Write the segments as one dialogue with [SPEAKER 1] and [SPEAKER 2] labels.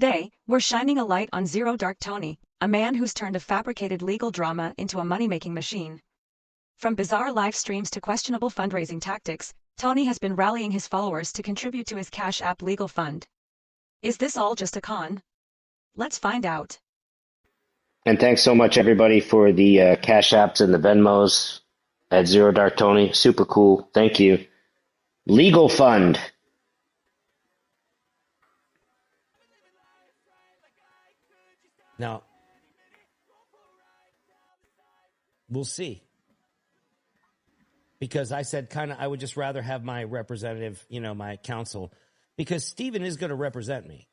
[SPEAKER 1] Today, we're shining a light on Zero Dark Tony, a man who's turned a fabricated legal drama into a money-making machine. From bizarre live streams to questionable fundraising tactics, Tony has been rallying his followers to contribute to his Cash App legal fund. Is this all just a con? Let's find out.
[SPEAKER 2] And thanks so much, everybody, for the Cash Apps and the Venmos at Zero Dark Tony. Super cool. Thank you. Legal fund.
[SPEAKER 3] Now, we'll see. Because I said I would just rather have my representative, my counsel, because Stephen is going to represent me.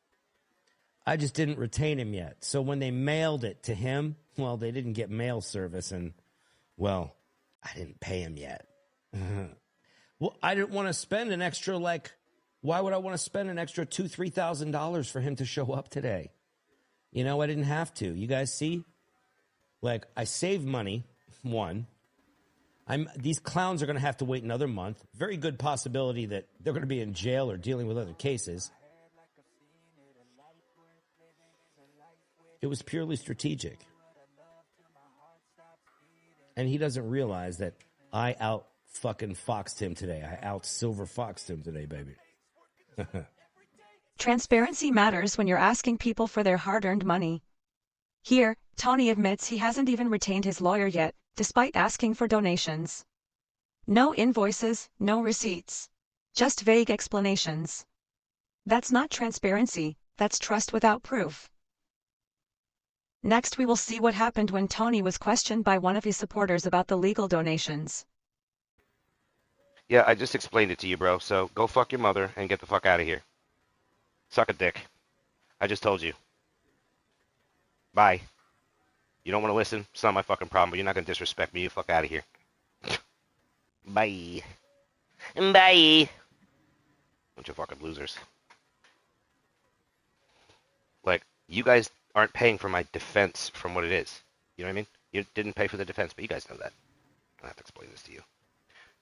[SPEAKER 3] I just didn't retain him yet. So when they mailed it to him, well, they didn't get mail service and, well, I didn't pay him yet. Well, I didn't want to spend an extra, why would I want to spend an extra $2,000, $3,000 for him to show up today? I didn't have to. You guys see? I saved money, one. These clowns are going to have to wait another month. Very good possibility that they're going to be in jail or dealing with other cases. It was purely strategic. And he doesn't realize that I out-fucking-foxed him today. I out-silver-foxed him today, baby.
[SPEAKER 1] Transparency matters when you're asking people for their hard-earned money. Here, Tony admits he hasn't even retained his lawyer yet, despite asking for donations. No invoices, no receipts. Just vague explanations. That's not transparency, that's trust without proof. Next we will see what happened when Tony was questioned by one of his supporters about the legal donations.
[SPEAKER 4] Yeah, I just explained it to you, bro, so go fuck your mother and get the fuck out of here. Suck a dick. I just told you. Bye. You don't want to listen? It's not my fucking problem, but you're not going to disrespect me. You fuck out of here. Bye. Bye. Bunch of fucking losers. You guys aren't paying for my defense from what it is. You know what I mean? You didn't pay for the defense, but you guys know that. I don't have to explain this to you.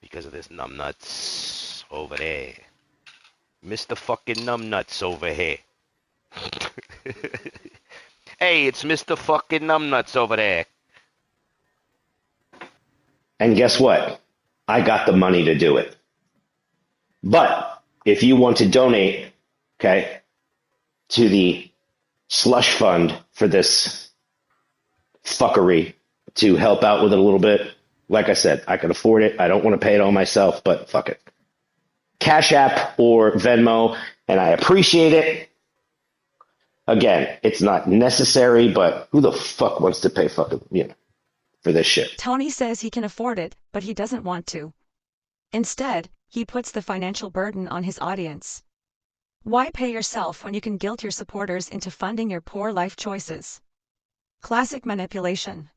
[SPEAKER 4] Because of this numbnuts over there. Mr. fucking numbnuts over here. Hey, it's Mr. fucking numbnuts over there.
[SPEAKER 2] And guess what? I got the money to do it. But if you want to donate, okay, to the slush fund for this fuckery to help out with it a little bit, like I said, I can afford it. I don't want to pay it all myself, but fuck it. Cash App or Venmo, and I appreciate it. Again, it's not necessary, but who the fuck wants to pay fucking, for this shit?
[SPEAKER 1] Tony says he can afford it, but he doesn't want to. Instead, he puts the financial burden on his audience. Why pay yourself when you can guilt your supporters into funding your poor life choices? Classic manipulation.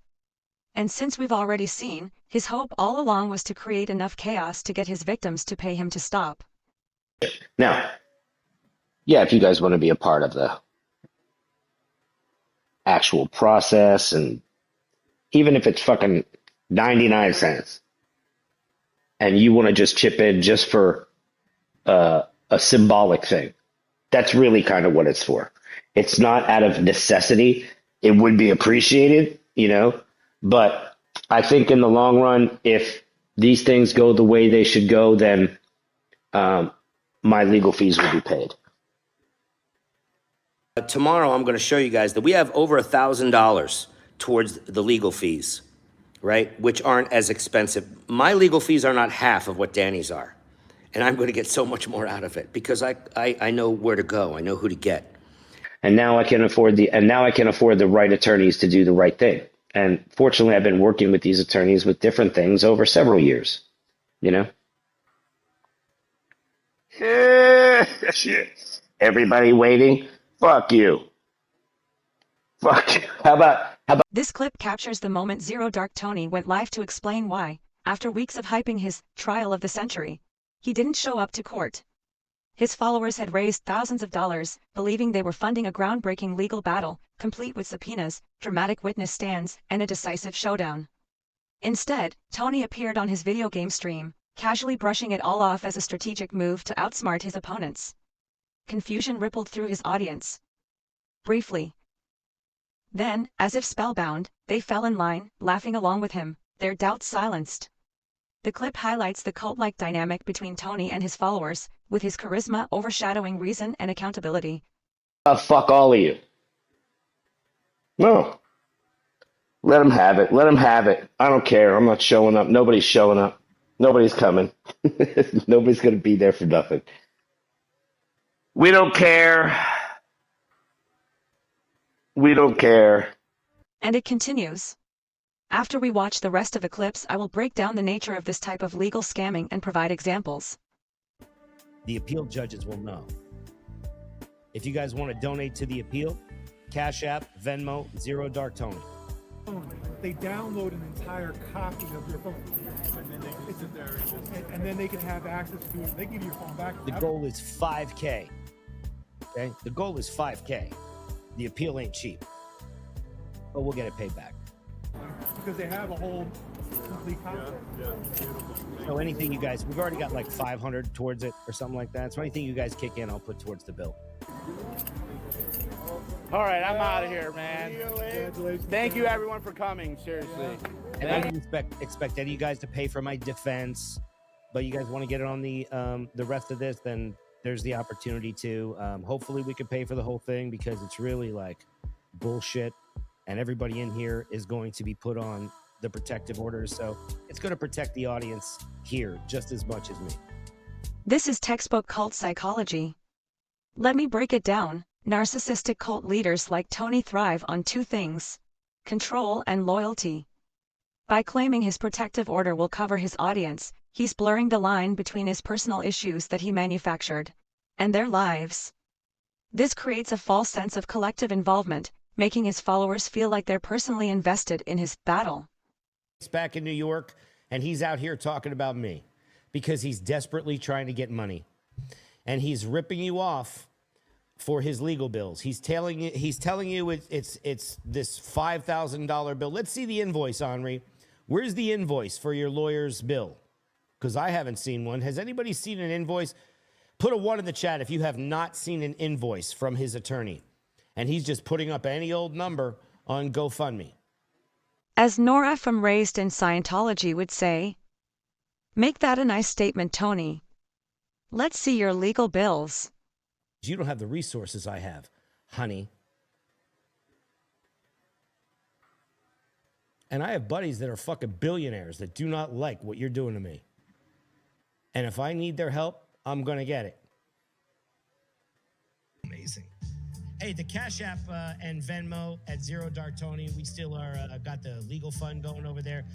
[SPEAKER 1] And since we've already seen, his hope all along was to create enough chaos to get his victims to pay him to stop.
[SPEAKER 2] Now, yeah, if you guys want to be a part of the actual process, and even if it's fucking 99 cents, and you want to just chip in just for a symbolic thing, that's really kind of what it's for. It's not out of necessity. It would be appreciated, but I think in the long run, if these things go the way they should go, then my legal fees will be paid.
[SPEAKER 5] Tomorrow, I'm going to show you guys that we have over $1,000 towards the legal fees, right? Which aren't as expensive. My legal fees are not half of what Danny's are. And I'm going to get so much more out of it because I know where to go. I know who to get.
[SPEAKER 2] And now I can afford the right attorneys to do the right thing. And fortunately, I've been working with these attorneys with different things over several years, Shit. Everybody waiting? Fuck you. Fuck you. How about?
[SPEAKER 1] This clip captures the moment Zero Dark Tony went live to explain why, after weeks of hyping his trial of the century, he didn't show up to court. His followers had raised thousands of dollars, believing they were funding a groundbreaking legal battle, complete with subpoenas, dramatic witness stands, and a decisive showdown. Instead, Tony appeared on his video game stream, casually brushing it all off as a strategic move to outsmart his opponents. Confusion rippled through his audience. briefly. Then, as if spellbound, they fell in line, laughing along with him, their doubts silenced. The clip highlights the cult-like dynamic between Tony and his followers, with his charisma overshadowing reason and accountability.
[SPEAKER 2] Fuck all of you. No. Let them have it. Let them have it. I don't care. I'm not showing up. Nobody's showing up. Nobody's coming. Nobody's going to be there for nothing. We don't care. We don't care.
[SPEAKER 1] And it continues. After we watch the rest of the clips, I will break down the nature of this type of legal scamming and provide examples.
[SPEAKER 3] The appeal judges will know. If you guys want to donate to the appeal, Cash App, Venmo, Zero Dark Tony.
[SPEAKER 6] They download an entire copy of your phone, and then they can have access to it. They give you your phone back.
[SPEAKER 3] The goal is 5K. Okay? The goal is 5K. The appeal ain't cheap, but we'll get it paid back.
[SPEAKER 6] Because they have a whole complete copy.
[SPEAKER 3] So anything you guys, we've already got like 500 towards it or something like that. So anything you guys kick in, I'll put towards the bill.
[SPEAKER 7] All right, I'm out of here, man. Thank you, everyone, for coming. Seriously.
[SPEAKER 3] And I didn't expect any of you guys to pay for my defense, but you guys want to get it on the rest of this, then there's the opportunity to. Hopefully we can pay for the whole thing because it's really like bullshit, and everybody in here is going to be put on the protective orders, so it's going to protect the audience here just as much as me.
[SPEAKER 1] This is textbook cult psychology. Let me break it down. Narcissistic cult leaders like Tony thrive on two things: control and loyalty. By claiming his protective order will cover his audience, he's blurring the line between his personal issues that he manufactured and their lives. This creates a false sense of collective involvement, making his followers feel like they're personally invested in his battle.
[SPEAKER 3] He's back in New York, and he's out here talking about me because he's desperately trying to get money, and he's ripping you off for his legal bills. He's telling you it's this $5,000 bill. Let's see the invoice, Henri. Where's the invoice for your lawyer's bill? Because I haven't seen one. Has anybody seen an invoice? Put a 1 in the chat if you have not seen an invoice from his attorney. And he's just putting up any old number on GoFundMe.
[SPEAKER 1] As Nora from Raised in Scientology would say, make that a nice statement, Tony. Let's see your legal bills.
[SPEAKER 3] You don't have the resources I have, honey. And I have buddies that are fucking billionaires that do not like what you're doing to me. And if I need their help, I'm going to get it. Amazing. Hey, the Cash App and Venmo at Zero Dark Tony, we still are got the legal fund going over there.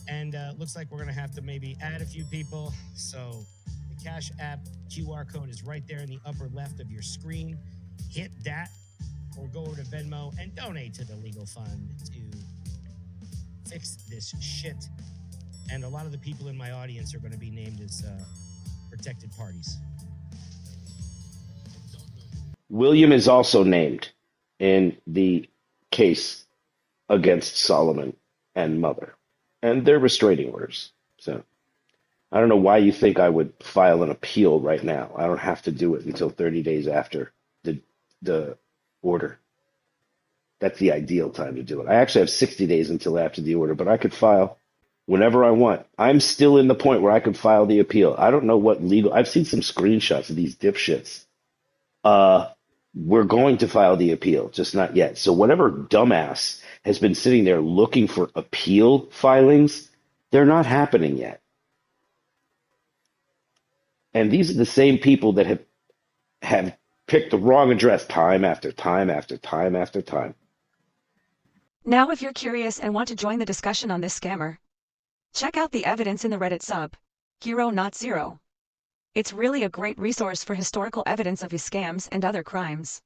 [SPEAKER 3] And looks like we're going to have to maybe add a few people. So the Cash App QR code is right there in the upper left of your screen. Hit that or go over to Venmo and donate to the legal fund to fix this shit. And a lot of the people in my audience are going to be named as protected parties.
[SPEAKER 2] William is also named in the case against Solomon and Mother, and they're restraining orders. So I don't know why you think I would file an appeal right now. I don't have to do it until 30 days after the order. That's the ideal time to do it. I actually have 60 days until after the order, but I could file whenever I want. I'm still in the point where I could file the appeal. I don't know what legal. I've seen some screenshots of these dipshits. We're going to file the appeal, just not yet. So whatever dumbass has been sitting there looking for appeal filings, they're not happening yet. And these are the same people that have picked the wrong address time after time after time after time.
[SPEAKER 1] Now, if you're curious and want to join the discussion on this scammer, check out the evidence in the Reddit sub, Hero Not Zero. It's really a great resource for historical evidence of his scams and other crimes.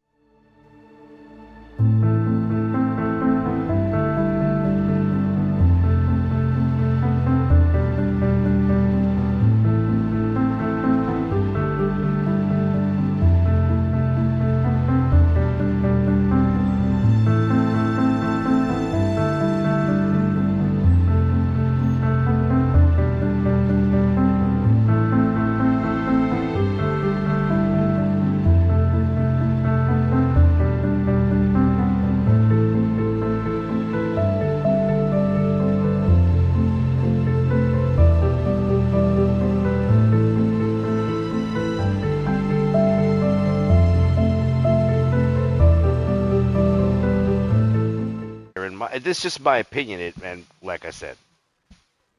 [SPEAKER 4] this is just my opinion, and like I said,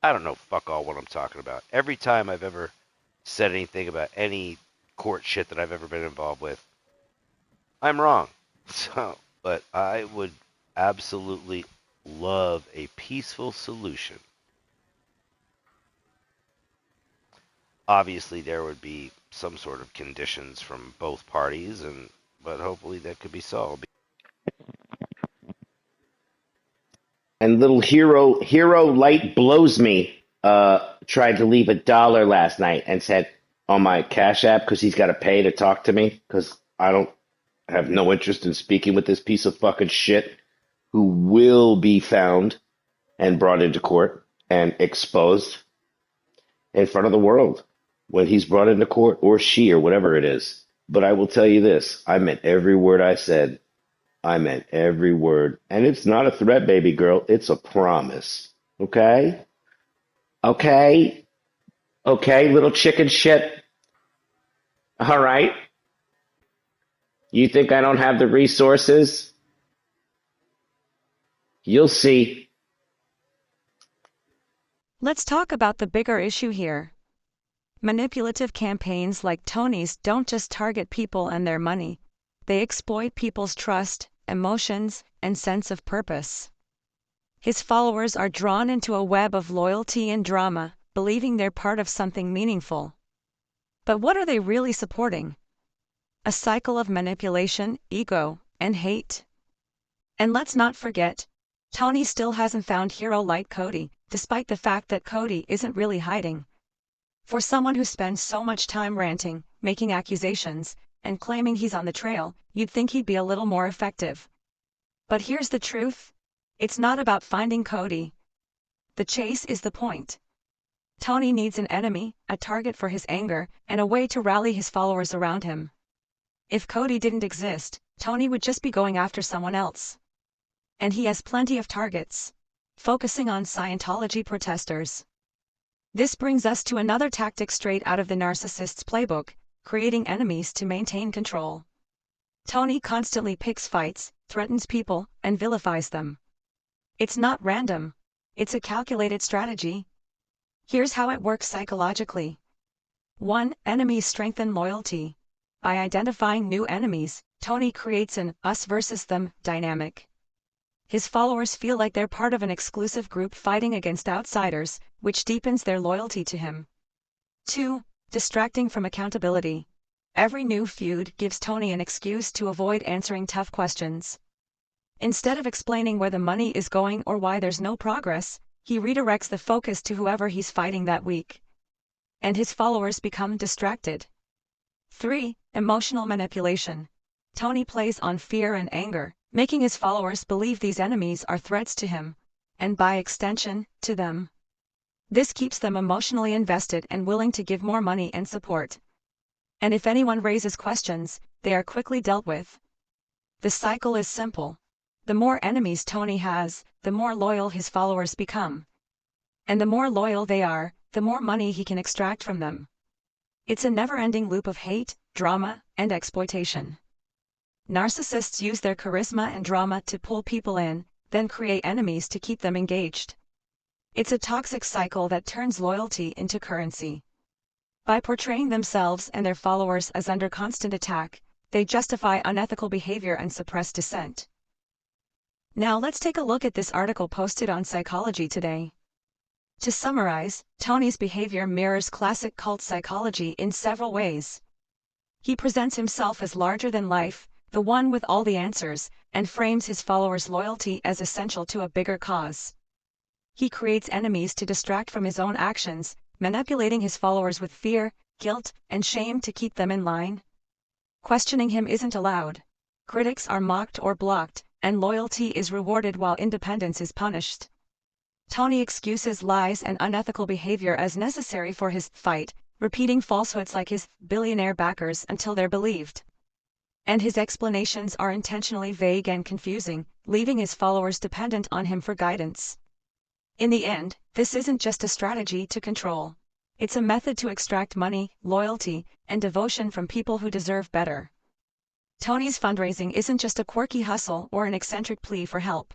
[SPEAKER 4] I don't know fuck all what I'm talking about. Every time I've ever said anything about any court shit that I've ever been involved with, I'm wrong. So, but I would absolutely love a peaceful solution. Obviously, there would be some sort of conditions from both parties, but hopefully that could be solved.
[SPEAKER 2] And little hero light blows me. Tried to leave $1 last night and said on my Cash App because he's got to pay to talk to me because I don't have no interest in speaking with this piece of fucking shit who will be found and brought into court and exposed in front of the world when he's brought into court, or she, or whatever it is. But I will tell you this, I meant every word I said. I meant every word. And it's not a threat, baby girl. It's a promise. Okay? Okay? Okay, little chicken shit. All right? You think I don't have the resources? You'll see.
[SPEAKER 1] Let's talk about the bigger issue here. Manipulative campaigns like Tony's don't just target people and their money. They exploit people's trust, emotions, and sense of purpose. His followers are drawn into a web of loyalty and drama, believing they're part of something meaningful. But what are they really supporting? A cycle of manipulation, ego, and hate. And let's not forget, Tony still hasn't found hero like Cody, despite the fact that Cody isn't really hiding. For someone who spends so much time ranting, making accusations, and claiming he's on the trail, you'd think he'd be a little more effective. But here's the truth. It's not about finding Cody. The chase is the point. Tony needs an enemy, a target for his anger, and a way to rally his followers around him. If Cody didn't exist, Tony would just be going after someone else. And he has plenty of targets, focusing on Scientology protesters. This brings us to another tactic straight out of the narcissist's playbook, creating enemies to maintain control. Tony constantly picks fights, threatens people, and vilifies them. It's not random. It's a calculated strategy. Here's how it works psychologically. 1. Enemies strengthen loyalty. By identifying new enemies, Tony creates an us versus them dynamic. His followers feel like they're part of an exclusive group fighting against outsiders, which deepens their loyalty to him. 2. Distracting from accountability. Every new feud gives Tony an excuse to avoid answering tough questions. Instead of explaining where the money is going or why there's no progress, he redirects the focus to whoever he's fighting that week. And his followers become distracted. 3. Emotional manipulation. Tony plays on fear and anger, making his followers believe these enemies are threats to him, and by extension, to them. This keeps them emotionally invested and willing to give more money and support. And if anyone raises questions, they are quickly dealt with. The cycle is simple. The more enemies Tony has, the more loyal his followers become. And the more loyal they are, the more money he can extract from them. It's a never-ending loop of hate, drama, and exploitation. Narcissists use their charisma and drama to pull people in, then create enemies to keep them engaged. It's a toxic cycle that turns loyalty into currency. By portraying themselves and their followers as under constant attack, they justify unethical behavior and suppress dissent. Now let's take a look at this article posted on Psychology Today. To summarize, Tony's behavior mirrors classic cult psychology in several ways. He presents himself as larger than life, the one with all the answers, and frames his followers' loyalty as essential to a bigger cause. He creates enemies to distract from his own actions, manipulating his followers with fear, guilt, and shame to keep them in line. Questioning him isn't allowed. Critics are mocked or blocked, and loyalty is rewarded while independence is punished. Tony excuses lies and unethical behavior as necessary for his fight, repeating falsehoods like his billionaire backers until they're believed. And his explanations are intentionally vague and confusing, leaving his followers dependent on him for guidance. In the end, this isn't just a strategy to control. It's a method to extract money, loyalty, and devotion from people who deserve better. Tony's fundraising isn't just a quirky hustle or an eccentric plea for help.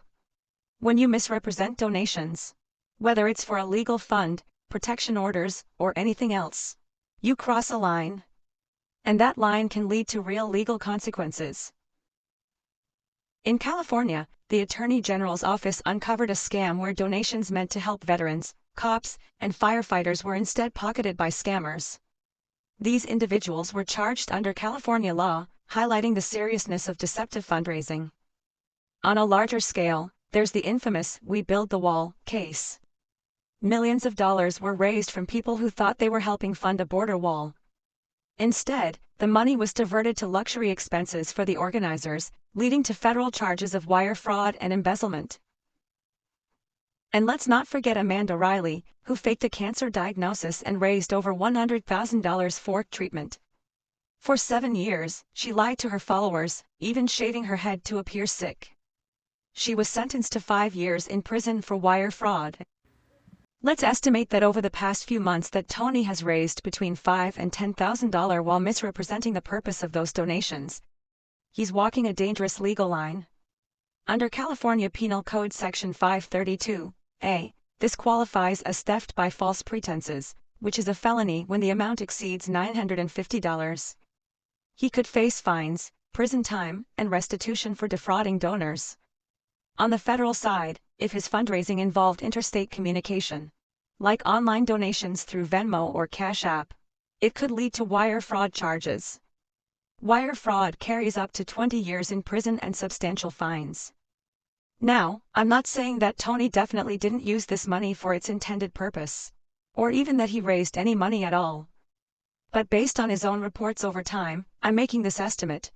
[SPEAKER 1] When you misrepresent donations, whether it's for a legal fund, protection orders, or anything else, you cross a line. And that line can lead to real legal consequences. In California, the Attorney General's office uncovered a scam where donations meant to help veterans, cops, and firefighters were instead pocketed by scammers. These individuals were charged under California law, highlighting the seriousness of deceptive fundraising. On a larger scale, there's the infamous "We Build the Wall" case. Millions of dollars were raised from people who thought they were helping fund a border wall. Instead, the money was diverted to luxury expenses for the organizers, leading to federal charges of wire fraud and embezzlement. And let's not forget Amanda Riley, who faked a cancer diagnosis and raised over $100,000 for treatment. For 7 years, she lied to her followers, even shaving her head to appear sick. She was sentenced to 5 years in prison for wire fraud. Let's estimate that over the past few months that Tony has raised between $5,000 and $10,000 while misrepresenting the purpose of those donations. He's walking a dangerous legal line. Under California Penal Code Section 532A, this qualifies as theft by false pretenses, which is a felony when the amount exceeds $950. He could face fines, prison time, and restitution for defrauding donors. On the federal side, if his fundraising involved interstate communication, like online donations through Venmo or Cash App, it could lead to wire fraud charges. Wire fraud carries up to 20 years in prison and substantial fines. Now, I'm not saying that Tony definitely didn't use this money for its intended purpose, or even that he raised any money at all. But based on his own reports over time, I'm making this estimate.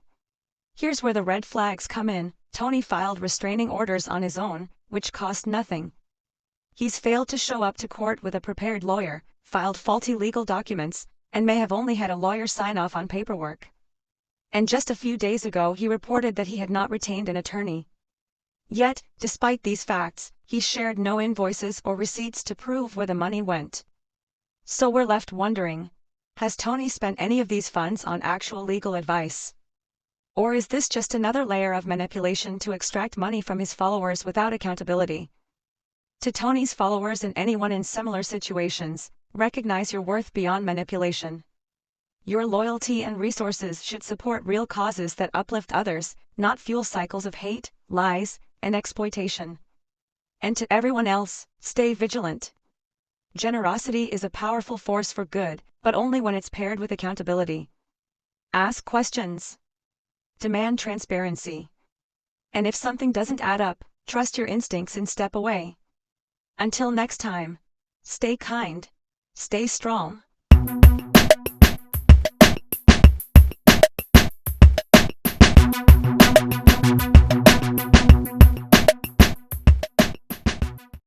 [SPEAKER 1] Here's where the red flags come in. Tony filed restraining orders on his own, which cost nothing. He's failed to show up to court with a prepared lawyer, filed faulty legal documents, and may have only had a lawyer sign off on paperwork. And just a few days ago he reported that he had not retained an attorney. Yet, despite these facts, he shared no invoices or receipts to prove where the money went. So we're left wondering, has Tony spent any of these funds on actual legal advice? Or is this just another layer of manipulation to extract money from his followers without accountability? To Tony's followers and anyone in similar situations, recognize your worth beyond manipulation. Your loyalty and resources should support real causes that uplift others, not fuel cycles of hate, lies, and exploitation. And to everyone else, stay vigilant. Generosity is a powerful force for good, but only when it's paired with accountability. Ask questions. Demand transparency. And if something doesn't add up, trust your instincts and step away. Until next time, stay kind, stay strong,